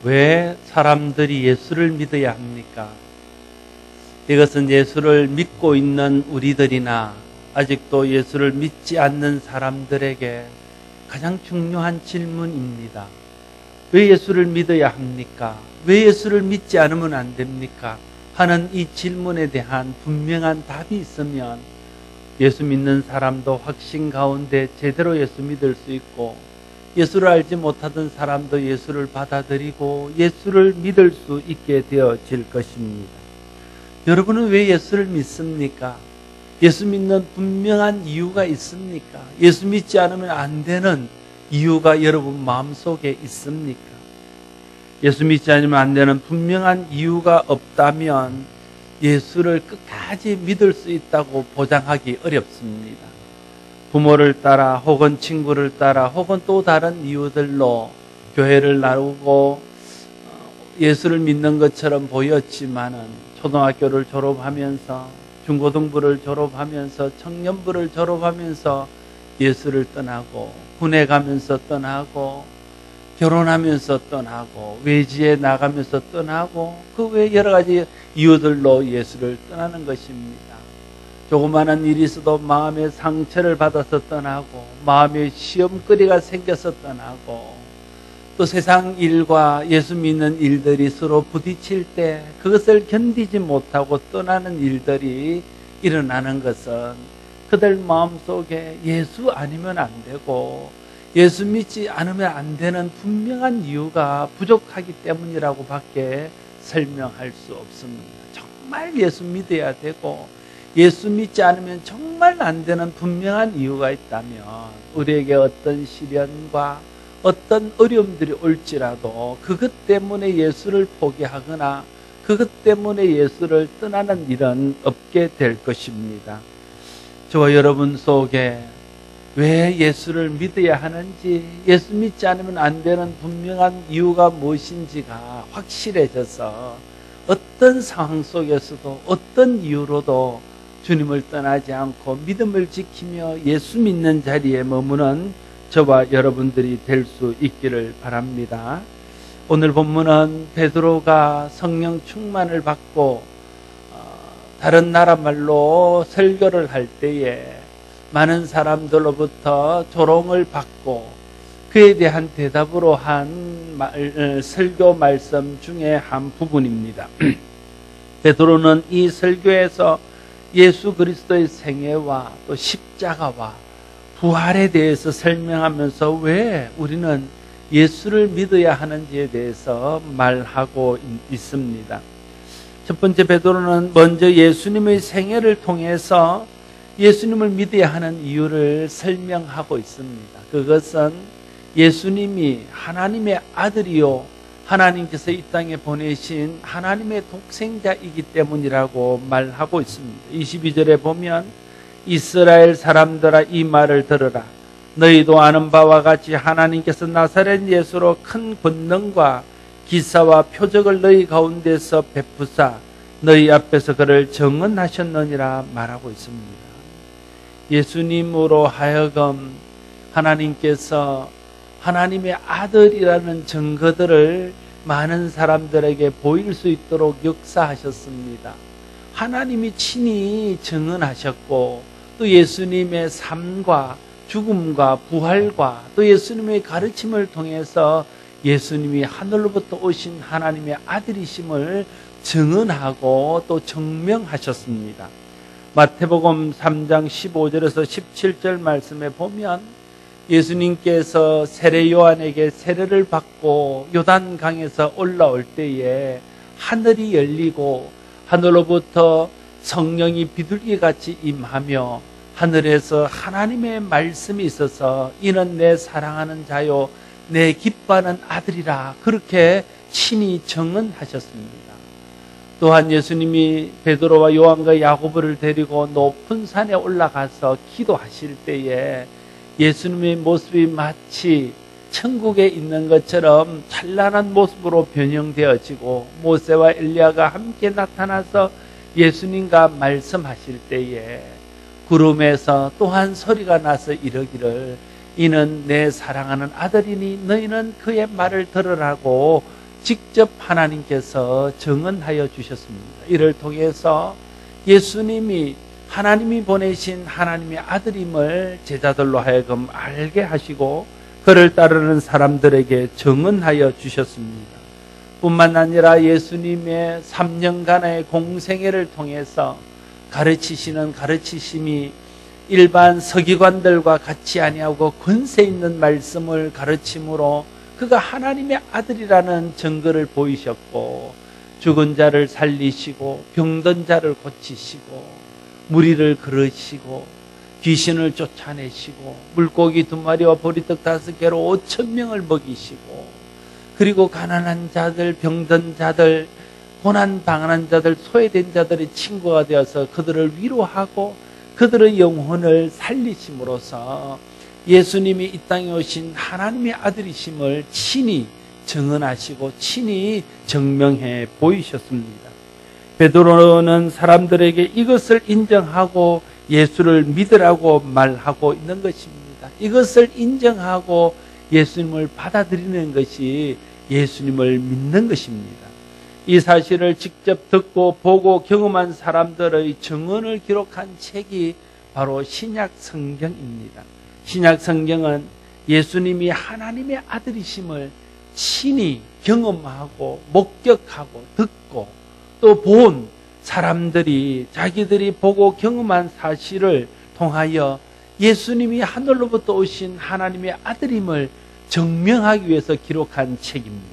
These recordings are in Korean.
왜 사람들이 예수를 믿어야 합니까? 이것은 예수를 믿고 있는 우리들이나 아직도 예수를 믿지 않는 사람들에게 가장 중요한 질문입니다. 왜 예수를 믿어야 합니까? 왜 예수를 믿지 않으면 안 됩니까? 하는 이 질문에 대한 분명한 답이 있으면 예수 믿는 사람도 확신 가운데 제대로 예수 믿을 수 있고, 예수를 알지 못하던 사람도 예수를 받아들이고 예수를 믿을 수 있게 되어질 것입니다. 여러분은 왜 예수를 믿습니까? 예수 믿는 분명한 이유가 있습니까? 예수 믿지 않으면 안 되는 이유가 여러분 마음속에 있습니까? 예수 믿지 않으면 안 되는 분명한 이유가 없다면 예수를 끝까지 믿을 수 있다고 보장하기 어렵습니다. 부모를 따라 혹은 친구를 따라 혹은 또 다른 이유들로 교회를 나오고 예수를 믿는 것처럼 보였지만은 초등학교를 졸업하면서 중고등부를 졸업하면서 청년부를 졸업하면서 예수를 떠나고 군에 가면서 떠나고 결혼하면서 떠나고 외지에 나가면서 떠나고 그 외 여러 가지 이유들로 예수를 떠나는 것입니다. 조그마한 일이 있어도 마음의 상처를 받아서 떠나고 마음의 시험거리가 생겨서 떠나고 또 세상 일과 예수 믿는 일들이 서로 부딪힐 때 그것을 견디지 못하고 떠나는 일들이 일어나는 것은 그들 마음속에 예수 아니면 안 되고 예수 믿지 않으면 안 되는 분명한 이유가 부족하기 때문이라고 밖에 설명할 수 없습니다. 정말 예수 믿어야 되고 예수 믿지 않으면 정말 안 되는 분명한 이유가 있다면 우리에게 어떤 시련과 어떤 어려움들이 올지라도 그것 때문에 예수를 포기하거나 그것 때문에 예수를 떠나는 일은 없게 될 것입니다. 저와 여러분 속에 왜 예수를 믿어야 하는지, 예수 믿지 않으면 안 되는 분명한 이유가 무엇인지가 확실해져서 어떤 상황 속에서도 어떤 이유로도 주님을 떠나지 않고 믿음을 지키며 예수 믿는 자리에 머무는 저와 여러분들이 될 수 있기를 바랍니다. 오늘 본문은 베드로가 성령 충만을 받고 다른 나라 말로 설교를 할 때에 많은 사람들로부터 조롱을 받고 그에 대한 대답으로 한 설교 말씀 중에 한 부분입니다. 베드로는 이 설교에서 예수 그리스도의 생애와 또 십자가와 부활에 대해서 설명하면서 왜 우리는 예수를 믿어야 하는지에 대해서 말하고 있습니다. 첫 번째 베드로는 먼저 예수님의 생애를 통해서 예수님을 믿어야 하는 이유를 설명하고 있습니다. 그것은 예수님이 하나님의 아들이요 하나님께서 이 땅에 보내신 하나님의 독생자이기 때문이라고 말하고 있습니다. 22절에 보면 이스라엘 사람들아 이 말을 들으라. 너희도 아는 바와 같이 하나님께서 나사렛 예수로 큰 권능과 기사와 표적을 너희 가운데서 베푸사 너희 앞에서 그를 증언하셨느니라 말하고 있습니다. 예수님으로 하여금 하나님께서 하나님의 아들이라는 증거들을 많은 사람들에게 보일 수 있도록 역사하셨습니다. 하나님이 친히 증언하셨고 또 예수님의 삶과 죽음과 부활과 또 예수님의 가르침을 통해서 예수님이 하늘로부터 오신 하나님의 아들이심을 증언하고 또 증명하셨습니다. 마태복음 3장 15절에서 17절 말씀에 보면 예수님께서 세례 요한에게 세례를 받고 요단강에서 올라올 때에 하늘이 열리고 하늘로부터 성령이 비둘기같이 임하며 하늘에서 하나님의 말씀이 있어서 이는 내 사랑하는 자요 내 기뻐하는 아들이라 그렇게 친히 증언하셨습니다. 또한 예수님이 베드로와 요한과 야고보를 데리고 높은 산에 올라가서 기도하실 때에 예수님의 모습이 마치 천국에 있는 것처럼 찬란한 모습으로 변형되어지고 모세와 엘리야가 함께 나타나서 예수님과 말씀하실 때에 구름에서 또한 소리가 나서 이르기를 이는 내 사랑하는 아들이니 너희는 그의 말을 들으라고 직접 하나님께서 정언하여 주셨습니다. 이를 통해서 예수님이 하나님이 보내신 하나님의 아들임을 제자들로 하여금 알게 하시고 그를 따르는 사람들에게 정언하여 주셨습니다. 뿐만 아니라 예수님의 3년간의 공생애를 통해서 가르치시는 가르치심이 일반 서기관들과 같이 아니하고 권세 있는 말씀을 가르침으로 그가 하나님의 아들이라는 증거를 보이셨고, 죽은 자를 살리시고 병든 자를 고치시고 무리를 걸으시고 귀신을 쫓아내시고 물고기 2마리와 보리떡 5개로 5,000명을 먹이시고, 그리고 가난한 자들, 병든 자들, 고난당한 자들, 소외된 자들의 친구가 되어서 그들을 위로하고 그들의 영혼을 살리심으로써 예수님이 이 땅에 오신 하나님의 아들이심을 친히 증언하시고 친히 증명해 보이셨습니다. 베드로는 사람들에게 이것을 인정하고 예수를 믿으라고 말하고 있는 것입니다. 이것을 인정하고 예수님을 받아들이는 것이 예수님을 믿는 것입니다. 이 사실을 직접 듣고 보고 경험한 사람들의 증언을 기록한 책이 바로 신약 성경입니다. 신약 성경은 예수님이 하나님의 아들이심을 친히 경험하고 목격하고 듣고 또 본 사람들이 자기들이 보고 경험한 사실을 통하여 예수님이 하늘로부터 오신 하나님의 아들임을 증명하기 위해서 기록한 책입니다.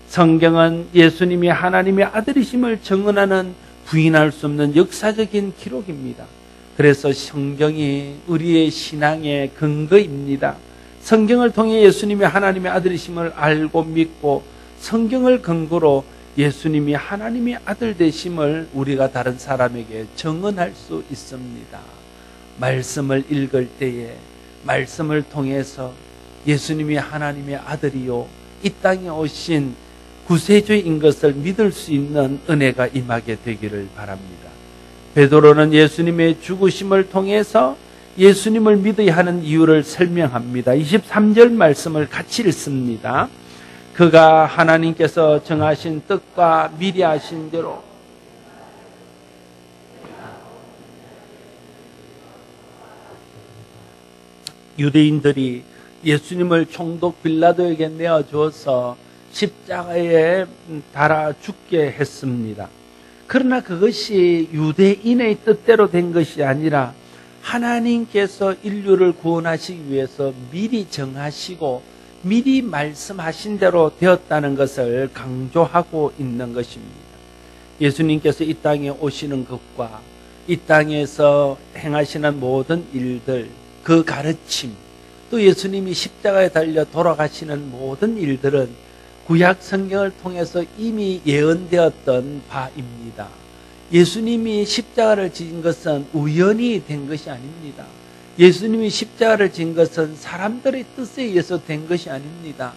성경은 예수님이 하나님의 아들이심을 증언하는 부인할 수 없는 역사적인 기록입니다. 그래서 성경이 우리의 신앙의 근거입니다. 성경을 통해 예수님이 하나님의 아들이심을 알고 믿고 성경을 근거로 예수님이 하나님의 아들 되심을 우리가 다른 사람에게 증언할 수 있습니다. 말씀을 읽을 때에 말씀을 통해서 예수님이 하나님의 아들이요 이 땅에 오신 구세주인 것을 믿을 수 있는 은혜가 임하게 되기를 바랍니다. 베드로는 예수님의 죽으심을 통해서 예수님을 믿어야 하는 이유를 설명합니다. 23절 말씀을 같이 읽습니다. 그가 하나님께서 정하신 뜻과 미리 하신 대로 유대인들이 예수님을 총독 빌라도에게 내어주어서 십자가에 달아 죽게 했습니다. 그러나 그것이 유대인의 뜻대로 된 것이 아니라 하나님께서 인류를 구원하시기 위해서 미리 정하시고 미리 말씀하신 대로 되었다는 것을 강조하고 있는 것입니다. 예수님께서 이 땅에 오시는 것과 이 땅에서 행하시는 모든 일들, 그 가르침, 또 예수님이 십자가에 달려 돌아가시는 모든 일들은 구약 성경을 통해서 이미 예언되었던 바입니다. 예수님이 십자가를 지신 것은 우연히 된 것이 아닙니다. 예수님이 십자가를 진 것은 사람들의 뜻에 의해서 된 것이 아닙니다.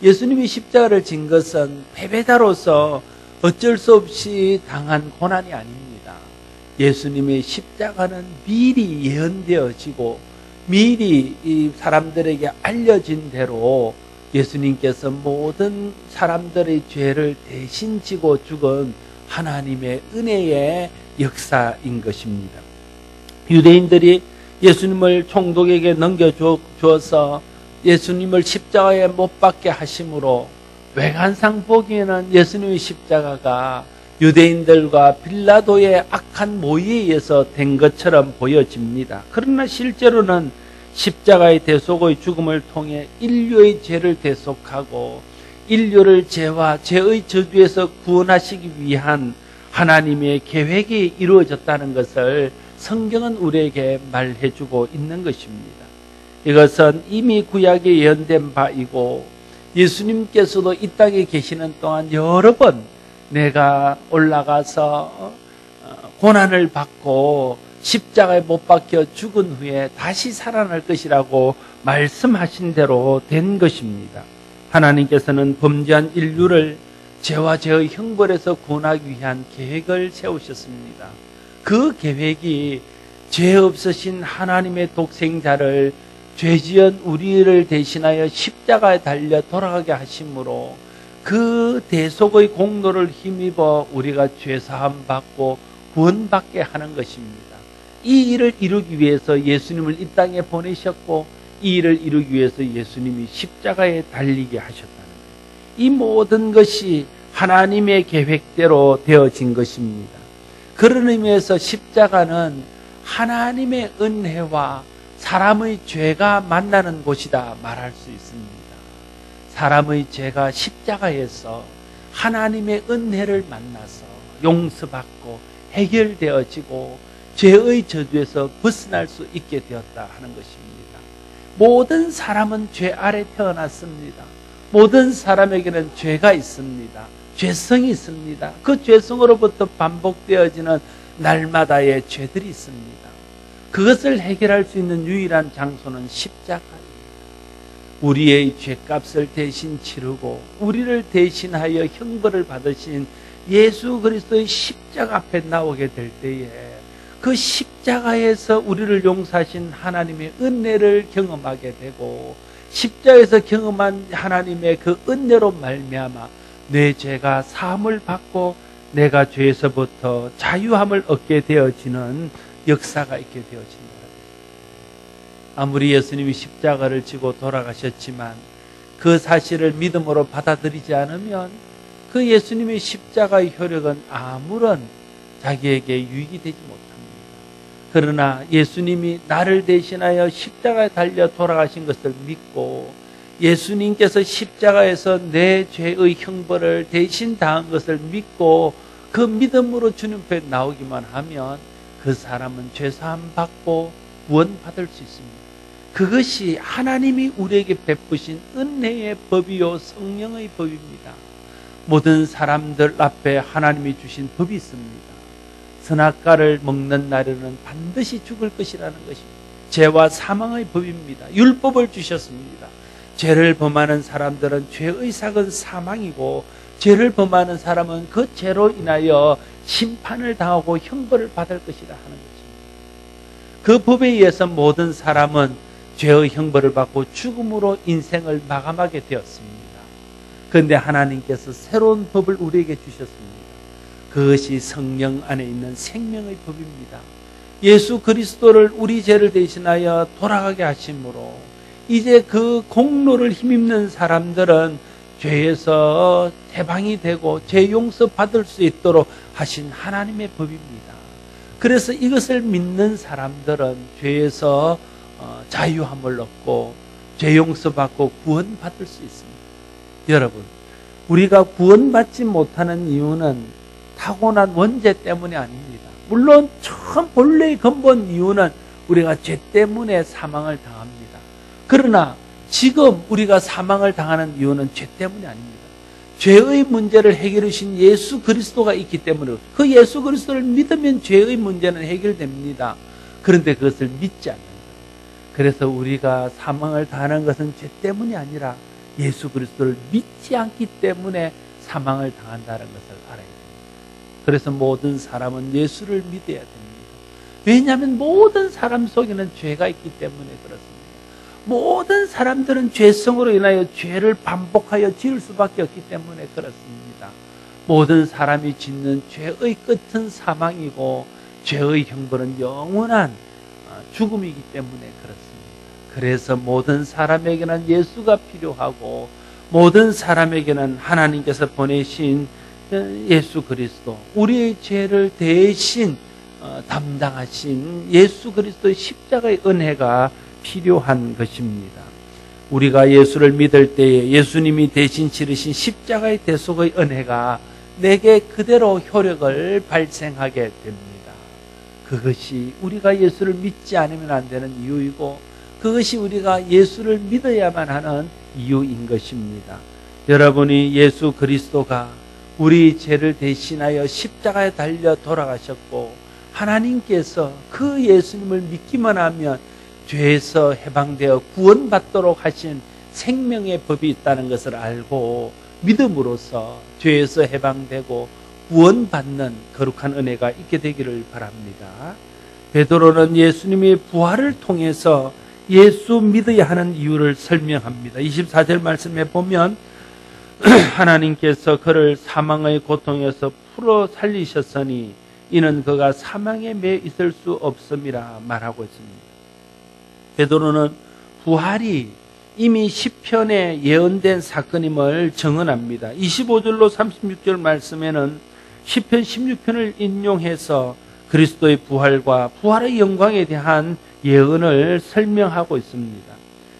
예수님이 십자가를 진 것은 패배자로서 어쩔 수 없이 당한 고난이 아닙니다. 예수님의 십자가는 미리 예언되어지고 미리 이 사람들에게 알려진 대로 예수님께서 모든 사람들의 죄를 대신 지고 죽은 하나님의 은혜의 역사인 것입니다. 유대인들이 예수님을 총독에게 넘겨주어서 예수님을 십자가에 못 박게 하심으로 외관상 보기에는 예수님의 십자가가 유대인들과 빌라도의 악한 모의에 의해서 된 것처럼 보여집니다. 그러나 실제로는 십자가의 대속의 죽음을 통해 인류의 죄를 대속하고 인류를 죄와 죄의 저주에서 구원하시기 위한 하나님의 계획이 이루어졌다는 것을 성경은 우리에게 말해주고 있는 것입니다. 이것은 이미 구약에 예언된 바이고 예수님께서도 이 땅에 계시는 동안 여러 번 내가 올라가서 고난을 받고 십자가에 못 박혀 죽은 후에 다시 살아날 것이라고 말씀하신 대로 된 것입니다. 하나님께서는 범죄한 인류를 죄와 죄의 형벌에서 구원하기 위한 계획을 세우셨습니다. 그 계획이 죄 없으신 하나님의 독생자를 죄지은 우리를 대신하여 십자가에 달려 돌아가게 하심으로 그 대속의 공로를 힘입어 우리가 죄사함 받고 구원받게 하는 것입니다. 이 일을 이루기 위해서 예수님을 이 땅에 보내셨고 이 일을 이루기 위해서 예수님이 십자가에 달리게 하셨다는 거예요. 이 모든 것이 하나님의 계획대로 되어진 것입니다. 그런 의미에서 십자가는 하나님의 은혜와 사람의 죄가 만나는 곳이다 말할 수 있습니다. 사람의 죄가 십자가에서 하나님의 은혜를 만나서 용서받고 해결되어지고 죄의 저주에서 벗어날 수 있게 되었다 하는 것입니다. 모든 사람은 죄 아래 태어났습니다. 모든 사람에게는 죄가 있습니다. 죄성이 있습니다. 그 죄성으로부터 반복되어지는 날마다의 죄들이 있습니다. 그것을 해결할 수 있는 유일한 장소는 십자가입니다. 우리의 죄값을 대신 치르고 우리를 대신하여 형벌을 받으신 예수 그리스도의 십자가 앞에 나오게 될 때에 그 십자가에서 우리를 용서하신 하나님의 은혜를 경험하게 되고 십자가에서 경험한 하나님의 그 은혜로 말미암아 내 죄가 사함을 받고 내가 죄에서부터 자유함을 얻게 되어지는 역사가 있게 되어진다. 아무리 예수님이 십자가를 지고 돌아가셨지만 그 사실을 믿음으로 받아들이지 않으면 그 예수님의 십자가의 효력은 아무런 자기에게 유익이 되지 못합니다. 그러나 예수님이 나를 대신하여 십자가에 달려 돌아가신 것을 믿고 예수님께서 십자가에서 내 죄의 형벌을 대신 당한 것을 믿고 그 믿음으로 주님 앞에 나오기만 하면 그 사람은 죄사함 받고 구원받을 수 있습니다. 그것이 하나님이 우리에게 베푸신 은혜의 법이요 성령의 법입니다. 모든 사람들 앞에 하나님이 주신 법이 있습니다. 선악과를 먹는 날에는 반드시 죽을 것이라는 것입니다. 죄와 사망의 법입니다. 율법을 주셨습니다. 죄를 범하는 사람들은 죄의 삭은 사망이고 죄를 범하는 사람은 그 죄로 인하여 심판을 당하고 형벌을 받을 것이라 하는 것입니다. 그 법에 의해서 모든 사람은 죄의 형벌을 받고 죽음으로 인생을 마감하게 되었습니다. 그런데 하나님께서 새로운 법을 우리에게 주셨습니다. 그것이 성령 안에 있는 생명의 법입니다. 예수 그리스도를 우리 죄를 대신하여 돌아가게 하심으로 이제 그 공로를 힘입는 사람들은 죄에서 해방이 되고 죄 용서 받을 수 있도록 하신 하나님의 법입니다. 그래서 이것을 믿는 사람들은 죄에서 자유함을 얻고 죄 용서 받고 구원받을 수 있습니다. 여러분, 우리가 구원받지 못하는 이유는 타고난 원죄 때문이 아닙니다. 물론 처음 본래의 근본 이유는 우리가 죄 때문에 사망을 당합니다. 그러나 지금 우리가 사망을 당하는 이유는 죄 때문이 아닙니다. 죄의 문제를 해결해 주신 예수 그리스도가 있기 때문에 그 예수 그리스도를 믿으면 죄의 문제는 해결됩니다. 그런데 그것을 믿지 않는 거예요. 그래서 우리가 사망을 당하는 것은 죄 때문이 아니라 예수 그리스도를 믿지 않기 때문에 사망을 당한다는 것을 알아야 됩니다. 그래서 모든 사람은 예수를 믿어야 됩니다. 왜냐하면 모든 사람 속에는 죄가 있기 때문에 그렇습니다. 모든 사람들은 죄성으로 인하여 죄를 반복하여 지을 수밖에 없기 때문에 그렇습니다. 모든 사람이 짓는 죄의 끝은 사망이고 죄의 형벌은 영원한 죽음이기 때문에 그렇습니다. 그래서 모든 사람에게는 예수가 필요하고 모든 사람에게는 하나님께서 보내신 예수 그리스도, 우리의 죄를 대신 담당하신 예수 그리스도의 십자가의 은혜가 필요한 것입니다. 우리가 예수를 믿을 때에 예수님이 대신 치르신 십자가의 대속의 은혜가 내게 그대로 효력을 발생하게 됩니다. 그것이 우리가 예수를 믿지 않으면 안 되는 이유이고 그것이 우리가 예수를 믿어야만 하는 이유인 것입니다. 여러분이 예수 그리스도가 우리 죄를 대신하여 십자가에 달려 돌아가셨고 하나님께서 그 예수님을 믿기만 하면 죄에서 해방되어 구원받도록 하신 생명의 법이 있다는 것을 알고 믿음으로써 죄에서 해방되고 구원받는 거룩한 은혜가 있게 되기를 바랍니다. 베드로는 예수님의 부활을 통해서 예수 믿어야 하는 이유를 설명합니다. 24절 말씀에 보면 하나님께서 그를 사망의 고통에서 풀어 살리셨으니 이는 그가 사망에 매 있을 수 없음이라 말하고 있습니다. 베드로는 부활이 이미 시편에 예언된 사건임을 증언합니다. 25절로 36절 말씀에는 시편 16편을 인용해서 그리스도의 부활과 부활의 영광에 대한 예언을 설명하고 있습니다.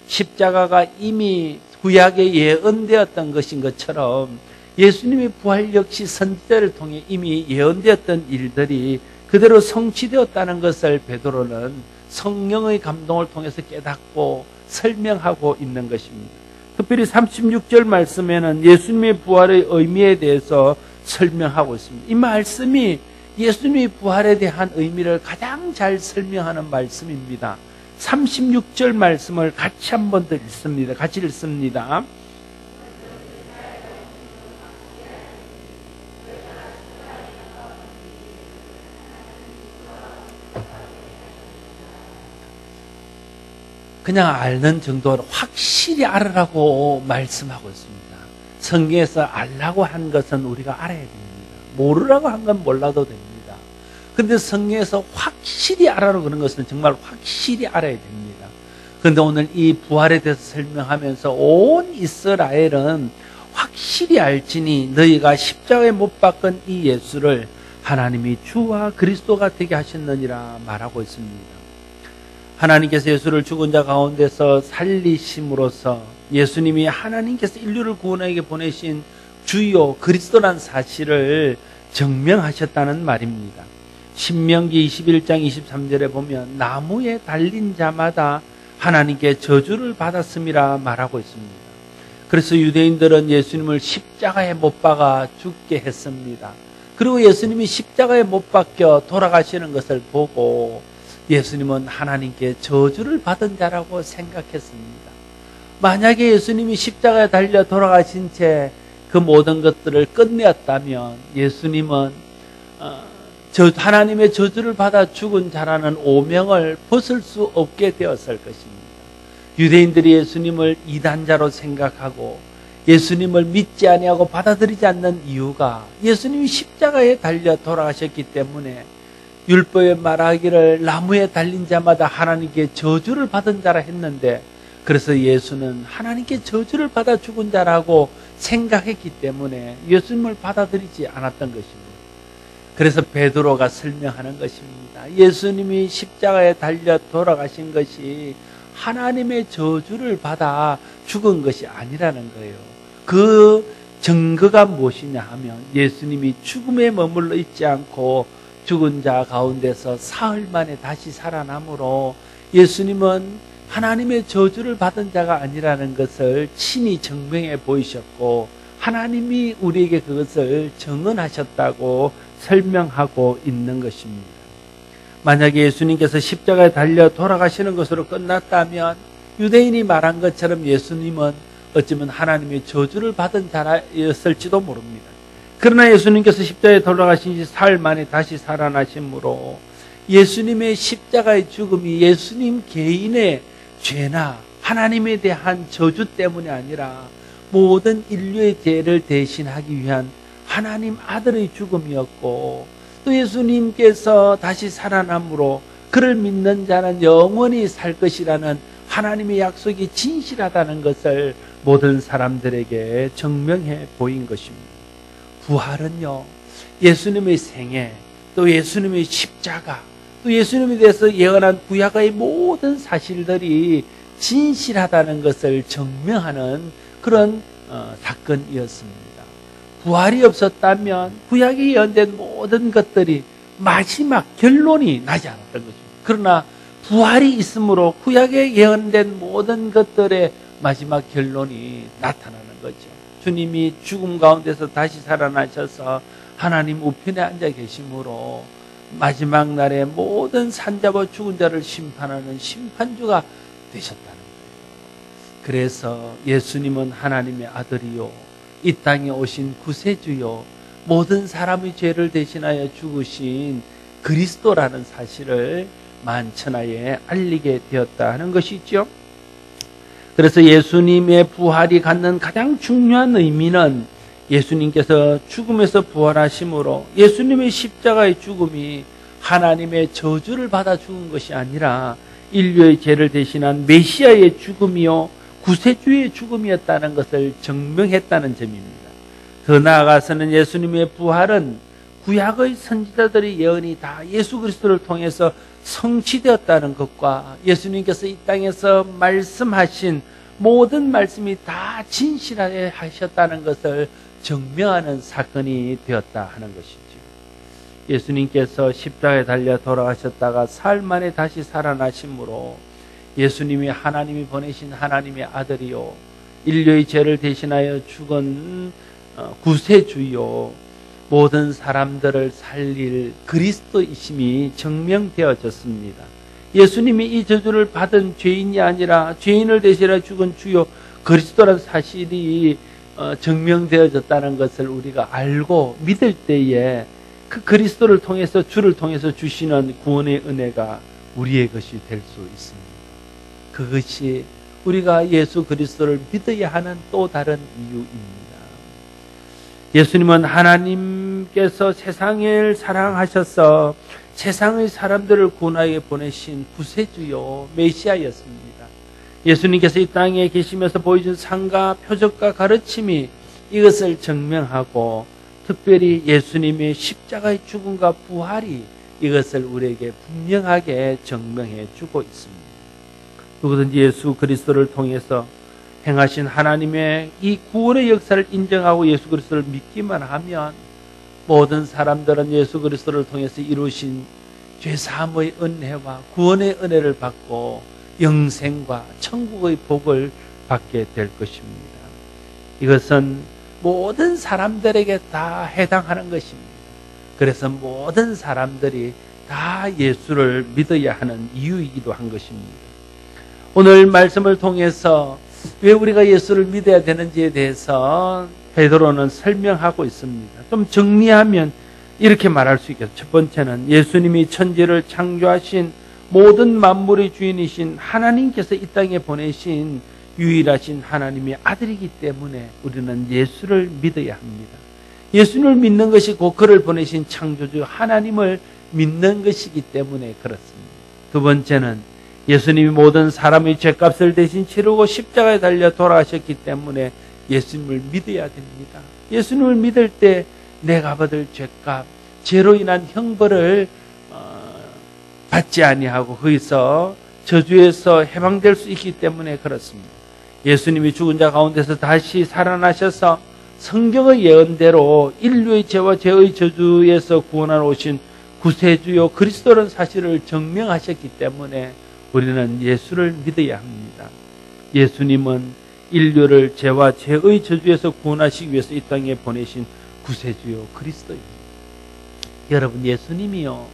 십자가가 이미 구약에 예언되었던 것인 것처럼 예수님의 부활 역시 선지자를 통해 이미 예언되었던 일들이 그대로 성취되었다는 것을 베드로는 성령의 감동을 통해서 깨닫고 설명하고 있는 것입니다. 특별히 36절 말씀에는 예수님의 부활의 의미에 대해서 설명하고 있습니다. 이 말씀이 예수님의 부활에 대한 의미를 가장 잘 설명하는 말씀입니다. 36절 말씀을 같이 한 번 더 읽습니다. 같이 읽습니다. 그냥 알는 정도로 확실히 알으라고 말씀하고 있습니다. 성경에서 알라고 한 것은 우리가 알아야 됩니다. 모르라고 한 건 몰라도 됩니다. 그런데 성경에서 확실히 알아라고 그런 것은 정말 확실히 알아야 됩니다. 그런데 오늘 이 부활에 대해서 설명하면서 온 이스라엘은 확실히 알지니 너희가 십자가에 못 박은 이 예수를 하나님이 주와 그리스도가 되게 하셨느니라 말하고 있습니다. 하나님께서 예수를 죽은 자 가운데서 살리심으로써 예수님이 하나님께서 인류를 구원하게 보내신 주요 그리스도란 사실을 증명하셨다는 말입니다. 신명기 21장 23절에 보면 나무에 달린 자마다 하나님께 저주를 받았음이라 말하고 있습니다. 그래서 유대인들은 예수님을 십자가에 못 박아 죽게 했습니다. 그리고 예수님이 십자가에 못 박혀 돌아가시는 것을 보고 예수님은 하나님께 저주를 받은 자라고 생각했습니다. 만약에 예수님이 십자가에 달려 돌아가신 채 그 모든 것들을 끝내었다면 예수님은 하나님의 저주를 받아 죽은 자라는 오명을 벗을 수 없게 되었을 것입니다. 유대인들이 예수님을 이단자로 생각하고 예수님을 믿지 아니하고 받아들이지 않는 이유가 예수님이 십자가에 달려 돌아가셨기 때문에 율법에 말하기를 나무에 달린 자마다 하나님께 저주를 받은 자라 했는데 그래서 예수는 하나님께 저주를 받아 죽은 자라고 생각했기 때문에 예수님을 받아들이지 않았던 것입니다. 그래서 베드로가 설명하는 것입니다. 예수님이 십자가에 달려 돌아가신 것이 하나님의 저주를 받아 죽은 것이 아니라는 거예요. 그 증거가 무엇이냐 하면 예수님이 죽음에 머물러 있지 않고 죽은 자 가운데서 사흘 만에 다시 살아남으로 예수님은 하나님의 저주를 받은 자가 아니라는 것을 친히 증명해 보이셨고 하나님이 우리에게 그것을 증언하셨다고 설명하고 있는 것입니다. 만약에 예수님께서 십자가에 달려 돌아가시는 것으로 끝났다면 유대인이 말한 것처럼 예수님은 어쩌면 하나님의 저주를 받은 자였을지도 모릅니다. 그러나 예수님께서 십자가에 돌아가신 지 사흘 만에 다시 살아나심으로 예수님의 십자가의 죽음이 예수님 개인의 죄나 하나님에 대한 저주 때문이 아니라 모든 인류의 죄를 대신하기 위한 하나님 아들의 죽음이었고 또 예수님께서 다시 살아남으로 그를 믿는 자는 영원히 살 것이라는 하나님의 약속이 진실하다는 것을 모든 사람들에게 증명해 보인 것입니다. 부활은요, 예수님의 생애, 또 예수님의 십자가, 또 예수님에 대해서 예언한 구약의 모든 사실들이 진실하다는 것을 증명하는 그런 사건이었습니다. 부활이 없었다면 구약에 예언된 모든 것들이 마지막 결론이 나지 않았던 것입니다. 그러나 부활이 있으므로 구약에 예언된 모든 것들의 마지막 결론이 나타나는 거죠. 주님이 죽음 가운데서 다시 살아나셔서 하나님 우편에 앉아 계심으로 마지막 날에 모든 산자와 죽은 자를 심판하는 심판주가 되셨다는 거예요. 그래서 예수님은 하나님의 아들이요 이 땅에 오신 구세주요 모든 사람의 죄를 대신하여 죽으신 그리스도라는 사실을 만천하에 알리게 되었다 하는 것이죠. 그래서 예수님의 부활이 갖는 가장 중요한 의미는 예수님께서 죽음에서 부활하심으로 예수님의 십자가의 죽음이 하나님의 저주를 받아 죽은 것이 아니라 인류의 죄를 대신한 메시아의 죽음이요 구세주의 죽음이었다는 것을 증명했다는 점입니다. 더 나아가서는 예수님의 부활은 구약의 선지자들의 예언이 다 예수 그리스도를 통해서 성취되었다는 것과 예수님께서 이 땅에서 말씀하신 모든 말씀이 다 진실하게 하셨다는 것을 증명하는 사건이 되었다 하는 것이죠. 예수님께서 십자가에 달려 돌아가셨다가 사흘 만에 다시 살아나심으로 예수님이 하나님이 보내신 하나님의 아들이요 인류의 죄를 대신하여 죽은 구세주요 모든 사람들을 살릴 그리스도이심이 증명되어졌습니다. 예수님이 이 저주를 받은 죄인이 아니라 죄인을 대신하여 죽은 주요 그리스도라는 사실이 증명되어졌다는 것을 우리가 알고 믿을 때에 그 그리스도를 통해서 주를 통해서 주시는 구원의 은혜가 우리의 것이 될 수 있습니다. 그것이 우리가 예수 그리스도를 믿어야 하는 또 다른 이유입니다. 예수님은 하나님께서 세상을 사랑하셔서 세상의 사람들을 구원하여 보내신 구세주요 메시아였습니다. 예수님께서 이 땅에 계시면서 보여준 삶과 표적과 가르침이 이것을 증명하고 특별히 예수님의 십자가의 죽음과 부활이 이것을 우리에게 분명하게 증명해 주고 있습니다. 누구든지 예수 그리스도를 통해서 행하신 하나님의 이 구원의 역사를 인정하고 예수 그리스도를 믿기만 하면 모든 사람들은 예수 그리스도를 통해서 이루신 죄사함의 은혜와 구원의 은혜를 받고 영생과 천국의 복을 받게 될 것입니다. 이것은 모든 사람들에게 다 해당하는 것입니다. 그래서 모든 사람들이 다 예수를 믿어야 하는 이유이기도 한 것입니다. 오늘 말씀을 통해서 왜 우리가 예수를 믿어야 되는지에 대해서 베드로는 설명하고 있습니다. 좀 정리하면 이렇게 말할 수 있겠죠. 첫 번째는 예수님이 천지를 창조하신 모든 만물의 주인이신 하나님께서 이 땅에 보내신 유일하신 하나님의 아들이기 때문에 우리는 예수를 믿어야 합니다. 예수를 믿는 것이 곧 그를 보내신 창조주 하나님을 믿는 것이기 때문에 그렇습니다. 두 번째는 예수님이 모든 사람의 죄값을 대신 치르고 십자가에 달려 돌아가셨기 때문에 예수님을 믿어야 됩니다. 예수님을 믿을 때 내가 받을 죄값, 죄로 인한 형벌을 받지 아니하고 거기서 저주에서 해방될 수 있기 때문에 그렇습니다. 예수님이 죽은 자 가운데서 다시 살아나셔서 성경의 예언대로 인류의 죄와 죄의 저주에서 구원하러 오신 구세주요 그리스도라는 사실을 증명하셨기 때문에 우리는 예수를 믿어야 합니다. 예수님은 인류를 죄와 죄의 저주에서 구원하시기 위해서 이 땅에 보내신 구세주요 그리스도입니다. 여러분, 예수님이요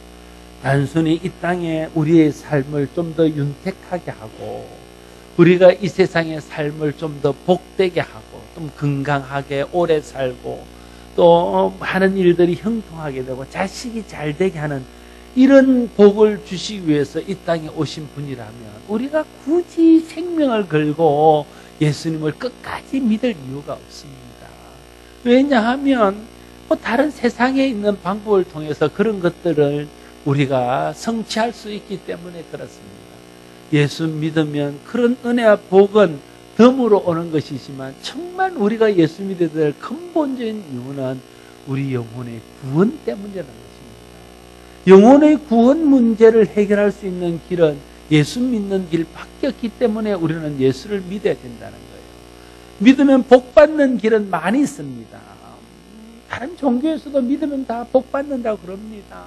단순히 이 땅에 우리의 삶을 좀 더 윤택하게 하고 우리가 이 세상의 삶을 좀 더 복되게 하고 좀 건강하게 오래 살고 또 하는 일들이 형통하게 되고 자식이 잘 되게 하는 이런 복을 주시기 위해서 이 땅에 오신 분이라면 우리가 굳이 생명을 걸고 예수님을 끝까지 믿을 이유가 없습니다. 왜냐하면 다른 세상에 있는 방법을 통해서 그런 것들을 우리가 성취할 수 있기 때문에 그렇습니다. 예수 믿으면 그런 은혜와 복은 덤으로 오는 것이지만 정말 우리가 예수 믿어야 될 근본적인 이유는 우리 영혼의 구원 때문이라는 것입니다. 영혼의 구원 문제를 해결할 수 있는 길은 예수 믿는 길밖에 없기 때문에 우리는 예수를 믿어야 된다는 거예요. 믿으면 복 받는 길은 많이 있습니다. 다른 종교에서도 믿으면 다 복 받는다고 그럽니다.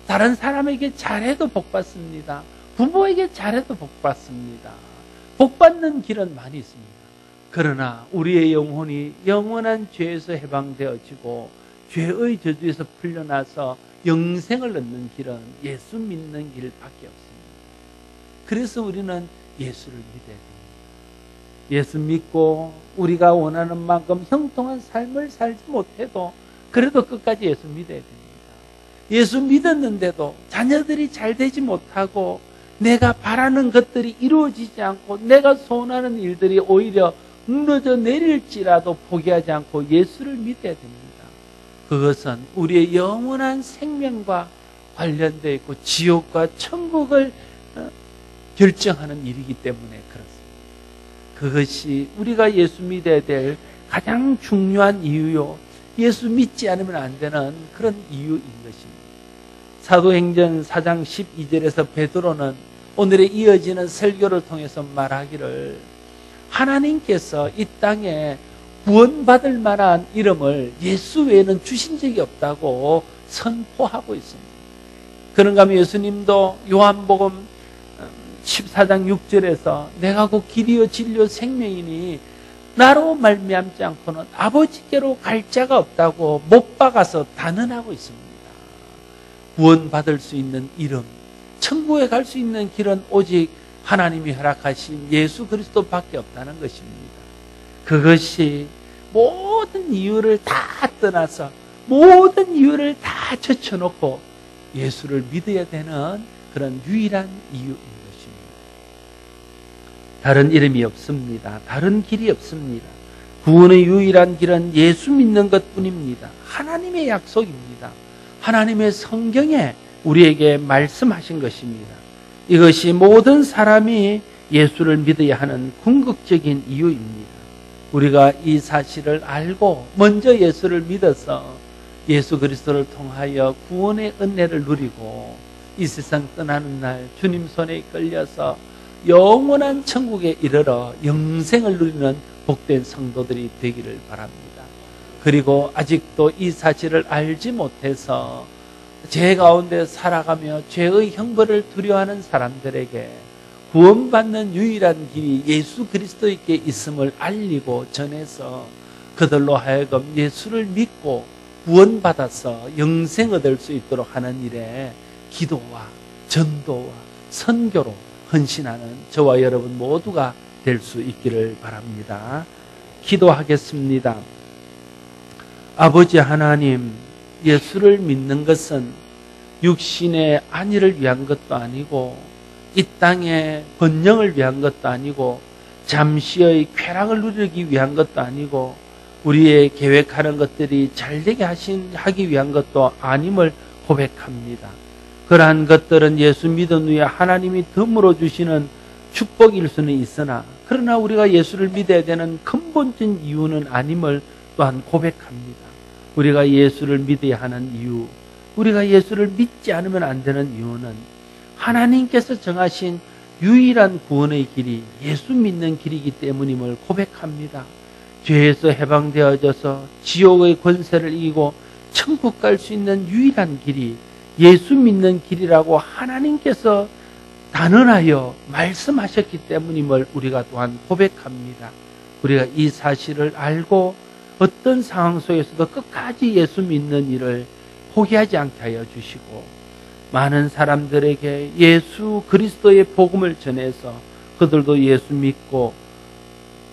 다른 사람에게 잘해도 복 받습니다. 부모에게 잘해도 복 받습니다. 복 받는 길은 많이 있습니다. 그러나 우리의 영혼이 영원한 죄에서 해방되어지고 죄의 저주에서 풀려나서 영생을 얻는 길은 예수 믿는 길밖에 없습니다. 그래서 우리는 예수를 믿어야 됩니다. 예수 믿고 우리가 원하는 만큼 형통한 삶을 살지 못해도 그래도 끝까지 예수 믿어야 됩니다. 예수 믿었는데도 자녀들이 잘 되지 못하고 내가 바라는 것들이 이루어지지 않고 내가 소원하는 일들이 오히려 무너져 내릴지라도 포기하지 않고 예수를 믿어야 됩니다. 그것은 우리의 영원한 생명과 관련되어 있고 지옥과 천국을 결정하는 일이기 때문에 그렇습니다. 그것이 우리가 예수 믿어야 될 가장 중요한 이유요, 예수 믿지 않으면 안 되는 그런 이유인 것입니다. 사도행전 4장 12절에서 베드로는 오늘의 이어지는 설교를 통해서 말하기를, 하나님께서 이 땅에 구원받을 만한 이름을 예수 외에는 주신 적이 없다고 선포하고 있습니다. 그런가 하면 예수님도 요한복음 14장 6절에서 내가 곧 길이요 진리요 생명이니 나로 말미암지 않고는 아버지께로 갈 자가 없다고 못 박아서 단언하고 있습니다. 구원받을 수 있는 이름, 천국에 갈 수 있는 길은 오직 하나님이 허락하신 예수 그리스도밖에 없다는 것입니다. 그것이 모든 이유를 다 떠나서 모든 이유를 다 제쳐놓고 예수를 믿어야 되는 그런 유일한 이유인 것입니다. 다른 이름이 없습니다. 다른 길이 없습니다. 구원의 유일한 길은 예수 믿는 것뿐입니다. 하나님의 약속입니다. 하나님의 성경에 우리에게 말씀하신 것입니다. 이것이 모든 사람이 예수를 믿어야 하는 궁극적인 이유입니다. 우리가 이 사실을 알고 먼저 예수를 믿어서 예수 그리스도를 통하여 구원의 은혜를 누리고 이 세상 떠나는 날 주님 손에 끌려서 영원한 천국에 이르러 영생을 누리는 복된 성도들이 되기를 바랍니다. 그리고 아직도 이 사실을 알지 못해서 죄 가운데 살아가며 죄의 형벌을 두려워하는 사람들에게 구원받는 유일한 길이 예수 그리스도께 있음을 알리고 전해서 그들로 하여금 예수를 믿고 구원받아서 영생 얻을 수 있도록 하는 일에 기도와 전도와 선교로 헌신하는 저와 여러분 모두가 될 수 있기를 바랍니다. 기도하겠습니다. 아버지 하나님, 예수를 믿는 것은 육신의 안위를 위한 것도 아니고 이 땅의 번영을 위한 것도 아니고 잠시의 쾌락을 누리기 위한 것도 아니고 우리의 계획하는 것들이 잘되게 하기 위한 것도 아님을 고백합니다. 그러한 것들은 예수 믿은 후에 하나님이 덤으로 주시는 축복일 수는 있으나 그러나 우리가 예수를 믿어야 되는 근본적인 이유는 아님을 또한 고백합니다. 우리가 예수를 믿어야 하는 이유, 우리가 예수를 믿지 않으면 안 되는 이유는 하나님께서 정하신 유일한 구원의 길이 예수 믿는 길이기 때문임을 고백합니다. 죄에서 해방되어져서 지옥의 권세를 이기고 천국 갈 수 있는 유일한 길이 예수 믿는 길이라고 하나님께서 단언하여 말씀하셨기 때문임을 우리가 또한 고백합니다. 우리가 이 사실을 알고 어떤 상황 속에서도 끝까지 예수 믿는 일을 포기하지 않게 하여 주시고 많은 사람들에게 예수 그리스도의 복음을 전해서 그들도 예수 믿고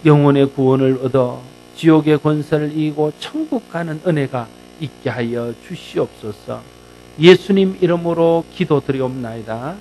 영혼의 구원을 얻어 지옥의 권세를 이기고 천국 가는 은혜가 있게 하여 주시옵소서. 예수님 이름으로 기도드리옵나이다.